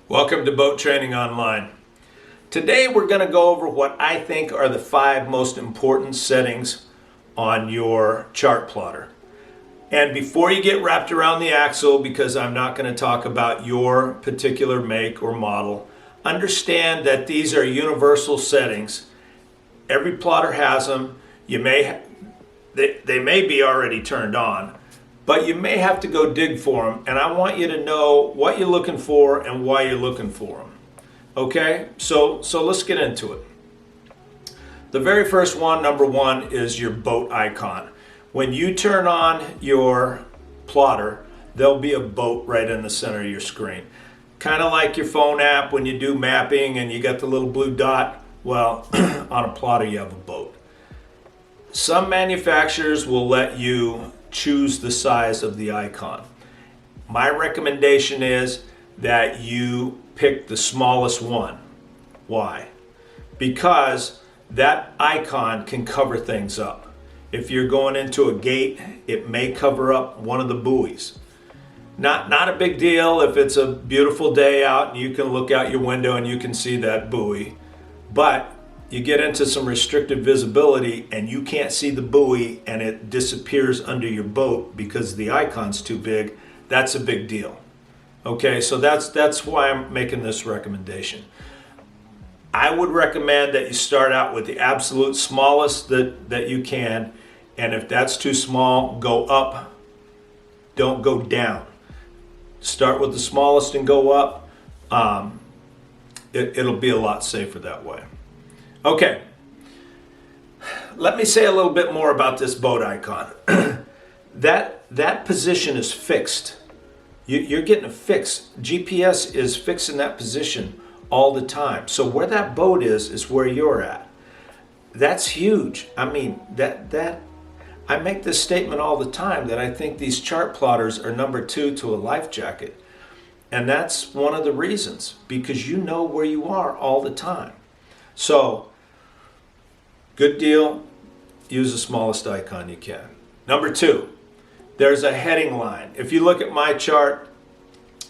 Welcome to Boat Training Online. Today we're going to go over what I think are the 5 most important settings on your chart plotter. And before you get wrapped around the axle, because I'm not going to talk about your particular make or model, understand that these are universal settings. Every plotter has them. They may be already turned on, but you may have to go dig for them, and I want you to know what you're looking for and why you're looking for them. Okay, so let's get into it. The very first one, number 1, is your boat icon. When you turn on your plotter, there'll be a boat right in the center of your screen. Kind of like your phone app when you do mapping and you got the little blue dot. Well, on a plotter you have a boat. Some manufacturers will let you choose the size of the icon. My recommendation is that you pick the smallest one. Why? Because that icon can cover things up. If you're going into a gate, it may cover up one of the buoys. Not a big deal if it's a beautiful day out and you can look out your window and you can see that buoy. But you get into some restricted visibility and you can't see the buoy and it disappears under your boat because the icon's too big. That's a big deal. Okay, so that's why I'm making this recommendation. I would recommend that you start out with the absolute smallest that you can, and if that's too small, go up, don't go down. Start with the smallest and go up. It'll be a lot safer that way. Okay, let me say a little bit more about this boat icon. That position is fixed. You're getting a fix. GPS is fixing that position all the time. So where that boat is where you're at. That's huge. I mean, I make this statement all the time that I think these chart plotters are number 2 to a life jacket. And that's one of the reasons, because you know where you are all the time. So, good deal. Use the smallest icon you can. Number 2, there's a heading line. If you look at my chart,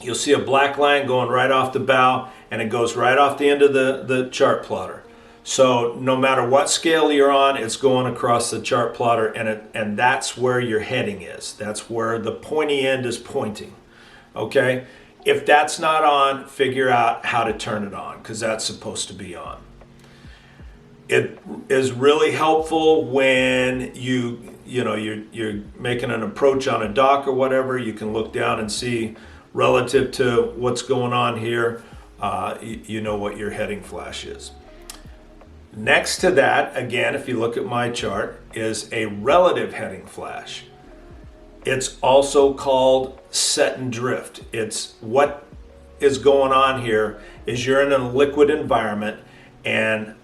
you'll see a black line going right off the bow, and it goes right off the end of the chart plotter. So no matter what scale you're on, it's going across the chart plotter, and that's where your heading is. That's where the pointy end is pointing. Okay? If that's not on, figure out how to turn it on, because that's supposed to be on. It is really helpful when you're making an approach on a dock or whatever. You can look down and see relative to what's going on here. You know what your heading flash is. Next to that, again, if you look at my chart, is a relative heading flash. It's also called set and drift. It's what is going on here is you're in a liquid environment and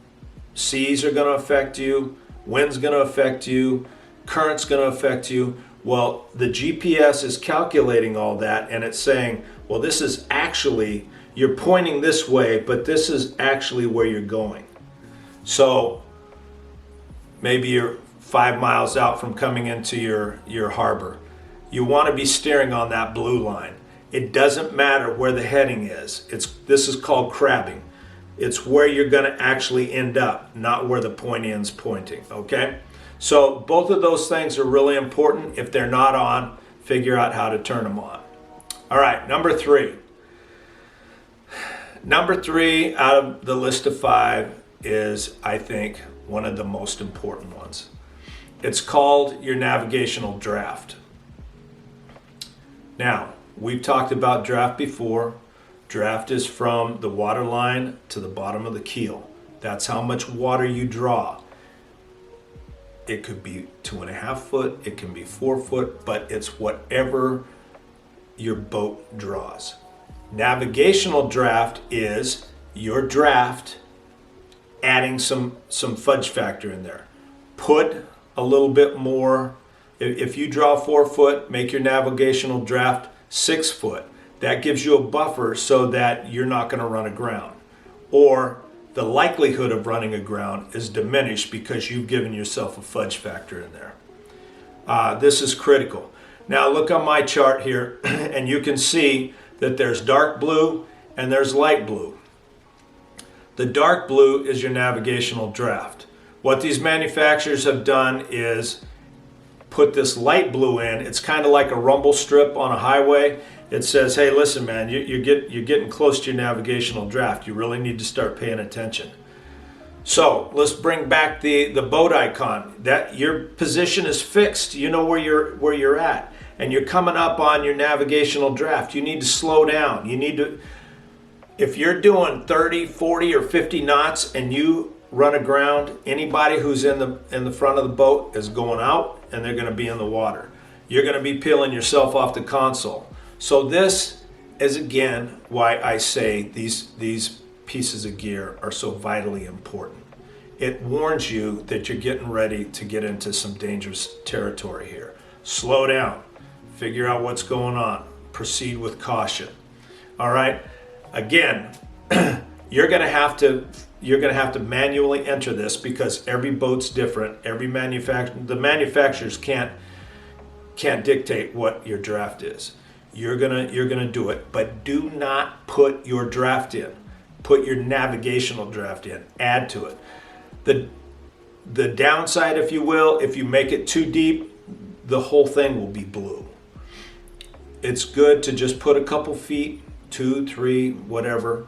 seas are going to affect you, wind's going to affect you, current's going to affect you. Well, the GPS is calculating all that and it's saying, well, this is actually, you're pointing this way, but this is actually where you're going. So maybe you're 5 miles out from coming into your harbor. You want to be steering on that blue line. It doesn't matter where the heading is. This is called crabbing. It's where you're going to actually end up, not where the point end's pointing, okay? So both of those things are really important. If they're not on, figure out how to turn them on. All right, number 3. Number 3 out of the list of 5 is, I think, one of the most important ones. It's called your navigational draft. Now, we've talked about draft before. Draft is from the water line to the bottom of the keel. That's how much water you draw. It could be 2.5 foot, it can be 4 foot, but it's whatever your boat draws. Navigational draft is your draft adding some fudge factor in there. Put a little bit more. If you draw 4 foot, make your navigational draft 6 foot. That gives you a buffer so that you're not going to run aground. Or the likelihood of running aground is diminished because you've given yourself a fudge factor in there. This is critical. Now look on my chart here and you can see that there's dark blue and there's light blue. The dark blue is your navigational draft. What these manufacturers have done is put this light blue in. It's kind of like a rumble strip on a highway. It says, hey, listen, man, you're getting close to your navigational draft. You really need to start paying attention. So let's bring back the boat icon. That your position is fixed. You know where you're at, and you're coming up on your navigational draft. You need to slow down. You need to, if you're doing 30, 40, or 50 knots and you run aground, anybody who's in the front of the boat is going out and they're going to be in the water. You're going to be peeling yourself off the console. So this is again why I say these pieces of gear are so vitally important. It warns you that you're getting ready to get into some dangerous territory here. Slow down, figure out what's going on, proceed with caution. All right, again, you're going to have to manually enter this because every boat's different. The manufacturers can't dictate what your draft is. You're gonna do it, but do not put your draft in. Put your navigational draft in. Add to it. The downside, if you will, if you make it too deep, the whole thing will be blue. It's good to just put a couple feet, 2, 3, whatever,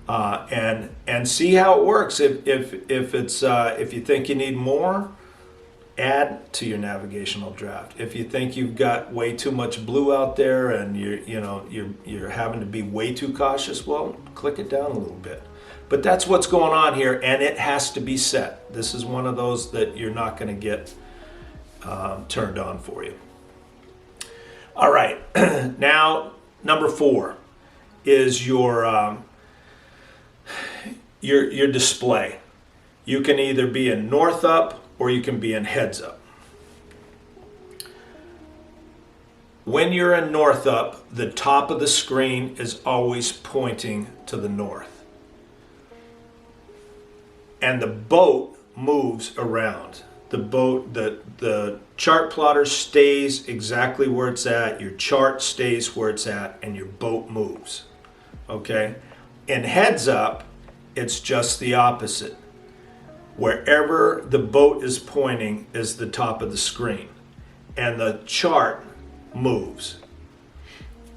and see how it works. If you think you need more, add to your navigational draft. If you think you've got way too much blue out there and you're having to be way too cautious, well, click it down a little bit. But that's what's going on here, and it has to be set. This is one of those that you're not going to get turned on for you. All right, now number 4 is your display. You can either be in north up or you can be in heads up. When you're in north up, the top of the screen is always pointing to the north. And the boat moves around. The chart plotter stays exactly where it's at, your chart stays where it's at, and your boat moves. Okay? In heads up, it's just the opposite. Wherever the boat is pointing is the top of the screen, and the chart moves.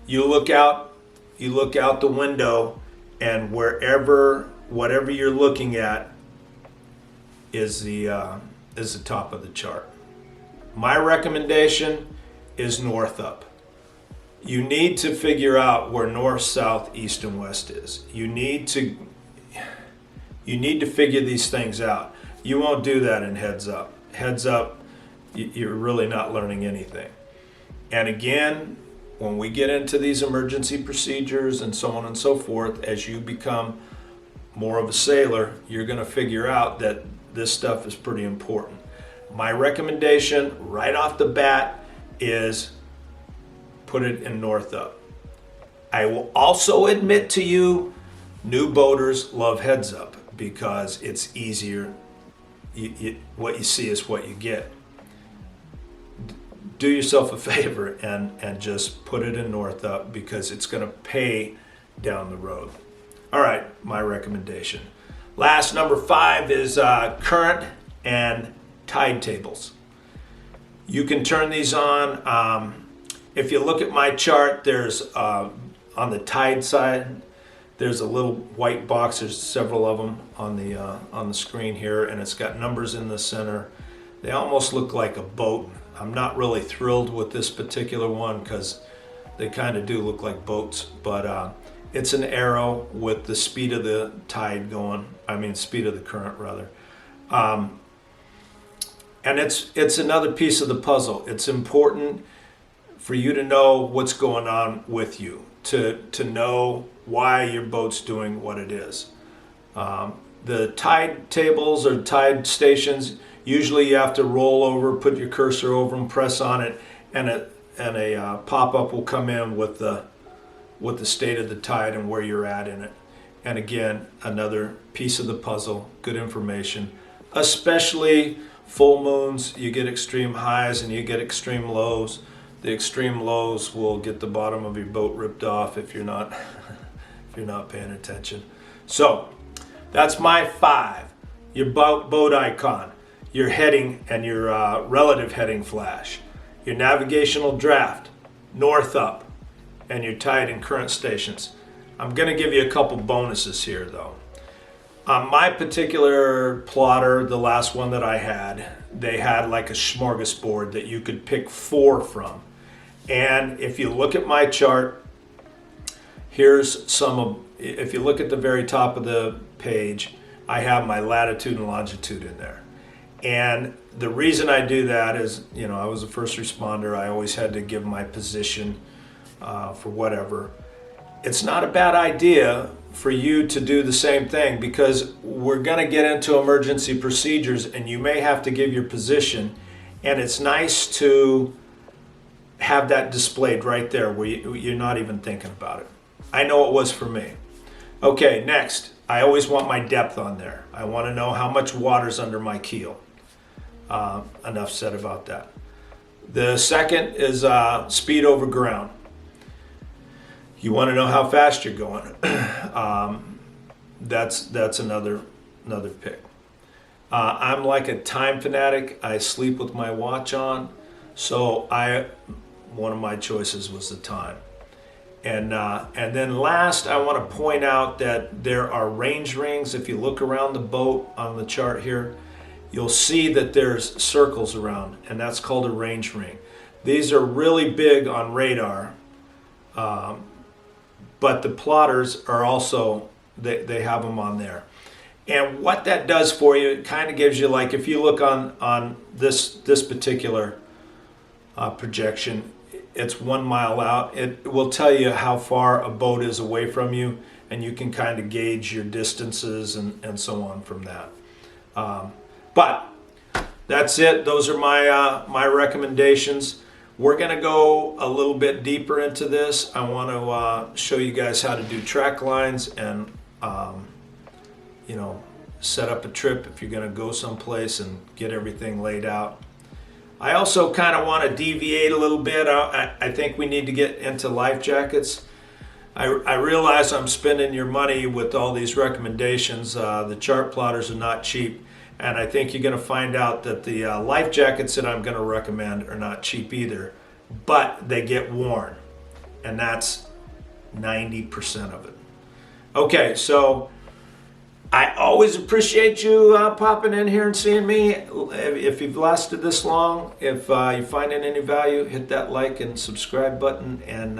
You look out the window, and whatever you're looking at is the top of the chart. My recommendation is north up. You need to figure out where north, south, east, and west is. You need to figure these things out. You won't do that in heads up. Heads up, you're really not learning anything. And again, when we get into these emergency procedures and so on and so forth, as you become more of a sailor, you're going to figure out that this stuff is pretty important. My recommendation right off the bat is put it in north up. I will also admit to you, new boaters love heads up because it's easier. What you see is what you get. Do yourself a favor and just put it in north up because it's going to pay down the road. All right, my recommendation. Last, number 5 is current and tide tables. You can turn these on. If you look at my chart, there's on the tide side, there's a little white box. There's several of them on the screen here, and it's got numbers in the center. They almost look like a boat. I'm not really thrilled with this particular one because they kind of do look like boats, but it's an arrow with the speed of the tide speed of the current rather. And it's another piece of the puzzle. It's important for you to know what's going on with you, to know why your boat's doing what it is. The tide tables or tide stations, usually you have to roll over, put your cursor over and press on it, and a pop-up will come in with the state of the tide and where you're at in it. And again, another piece of the puzzle, good information. Especially full moons, you get extreme highs and you get extreme lows. The extreme lows will get the bottom of your boat ripped off if you're not you're not paying attention. So that's my 5. Your boat icon, your heading and your relative heading flash, your navigational draft, north up, and your tide and current stations. I'm going to give you a couple bonuses here though. On my particular plotter, the last one that I had, they had like a smorgasbord that you could pick 4 from. And if you look at my chart, here's some of, if you look at the very top of the page, I have my latitude and longitude in there. And the reason I do that is, you know, I was a first responder. I always had to give my position for whatever. It's not a bad idea for you to do the same thing, because we're going to get into emergency procedures and you may have to give your position, and it's nice to have that displayed right there where you're not even thinking about it. I know it was for me. Okay, next, I always want my depth on there. I want to know how much water's under my keel. Enough said about that. The second is speed over ground. You want to know how fast you're going. That's another pick. I'm like a time fanatic. I sleep with my watch on, so one of my choices was the time. And then last, I want to point out that there are range rings. If you look around the boat on the chart here, you'll see that there's circles around, and that's called a range ring. These are really big on radar. But the plotters are also, they have them on there. And what that does for you, it kind of gives you, like, if you look on this particular projection, it's 1 mile out. It will tell you how far a boat is away from you, and you can kind of gauge your distances and so on from that. But that's it. Those are my recommendations. We're going to go a little bit deeper into this. I want to show you guys how to do track lines and, you know, set up a trip if you're going to go someplace and get everything laid out. I also kind of want to deviate a little bit. I think we need to get into life jackets. I realize I'm spending your money with all these recommendations. The chart plotters are not cheap. And I think you're going to find out that the life jackets that I'm going to recommend are not cheap either, but they get worn, and that's 90% of it. Okay, so I always appreciate you popping in here and seeing me. If you've lasted this long, if you find any value, hit that like and subscribe button, and